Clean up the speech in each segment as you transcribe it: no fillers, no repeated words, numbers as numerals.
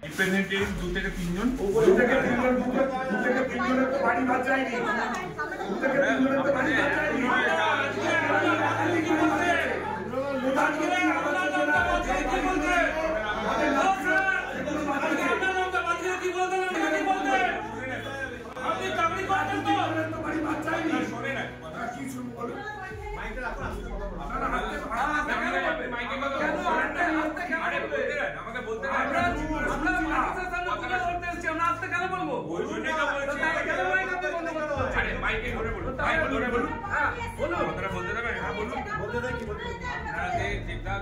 Representative 2 থেকে 3 জন বাড়ি ভাত চাইনি 2 থেকে 3 জনের তো বাড়ি ভাত চাইনি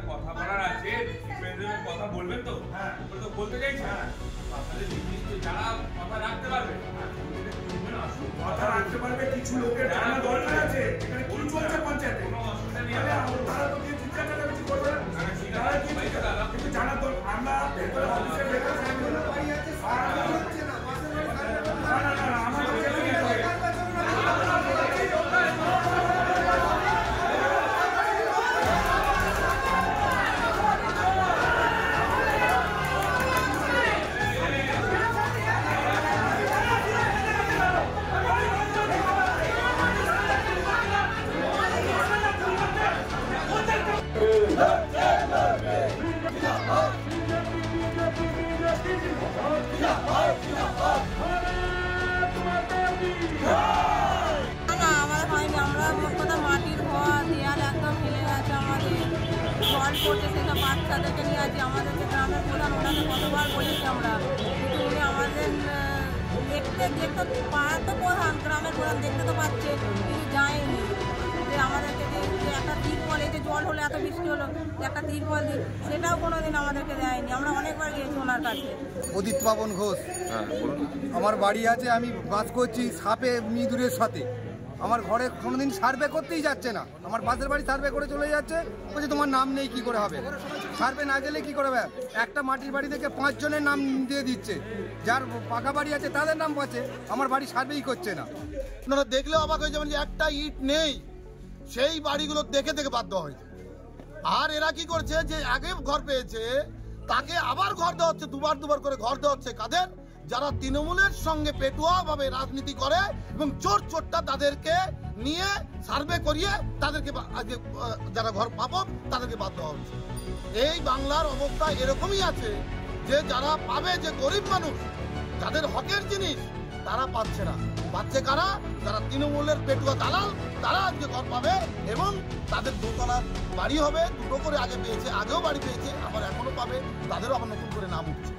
কথা বলার আছে কথা বলবেন তো বলতে চাইছি যারা কথা রাখতে পারবে কথা রাখতে পারবে কিছু লোকের জানা দরকার আছে এখানে কি চলছে পঞ্চায়েতে কোনো অসুবিধা নেই তারা তো কিছু চিন্তা কিছু করবে না কিন্তু জানা দরকার আমরা ভেতরে অফিসের ভেতরে বাড়ি আছে করছে সেসব বাচ্চাদেরকে নিয়ে আছি আমাদের যে গ্রামের প্রধান ওনাকে কতবার বলেছি আমরা কিন্তু উনি আমাদের দেখতে পাড়ার তো প্রধান গ্রামের প্রধান দেখতে তো পাচ্ছে কিন্তু যায়নি যে আমাদেরকে যে একটা তিরপল এই যে জল হলো এত বৃষ্টি হলো একটা তিরপল দিই সেটাও কোনোদিন আমাদেরকে দেয়নি আমরা অনেকবার গিয়েছি ওনার কাছে। উদিত পাবন ঘোষ, আমার বাড়ি আছে, আমি বাস করছি সাপে মিদুরের সাথে। আমার ঘরে কোনোদিন সার্ভে করতেই যাচ্ছে না, আমার পাশের বাড়ি সার্ভে করে চলে যাচ্ছে, বলছে তোমার নাম নেই কি করে হবে, সার্ভে না গেলে কি করে হবে। একটা মাটির বাড়ি থেকে 5 জনের নাম দিয়ে দিচ্ছে, যার পাকা বাড়ি আছে তাদের নাম পাচ্ছে, আমার বাড়ি সার্ভেই করছে না। আপনারা দেখলে অবাক হয়ে যাবেন যে একটা ইট নেই, সেই বাড়িগুলো দেখে দেখে বাধ্য হয়েছে। আর এরা কি করছে যে আগে ঘর পেয়েছে তাকে আবার ঘর দেওয়া হচ্ছে, দুবার করে ঘর দেওয়া হচ্ছে। কাদের? যারা তৃণমূলের সঙ্গে পেটুয়া ভাবে রাজনীতি করে এবং চোরটা তাদেরকে নিয়ে সার্ভে করিয়ে তাদেরকে আজকে যারা ঘর পাবো তাদেরকে বাধ্য হচ্ছে। এই বাংলার অবস্থা এরকমই আছে যে যারা পাবে, যে গরিব মানুষ যাদের হকের জিনিস তারা পাচ্ছে না। পাচ্ছে কারা? যারা তৃণমূলের পেটুয়া দালাল, তারা আজকে ঘর পাবে এবং তাদের দোতলা বাড়ি হবে। দুটো করে আগে পেয়েছে, আগেও বাড়ি পেয়েছে, আবার এখনো পাবে, তাদেরও আবার নতুন করে নাম উঠছে।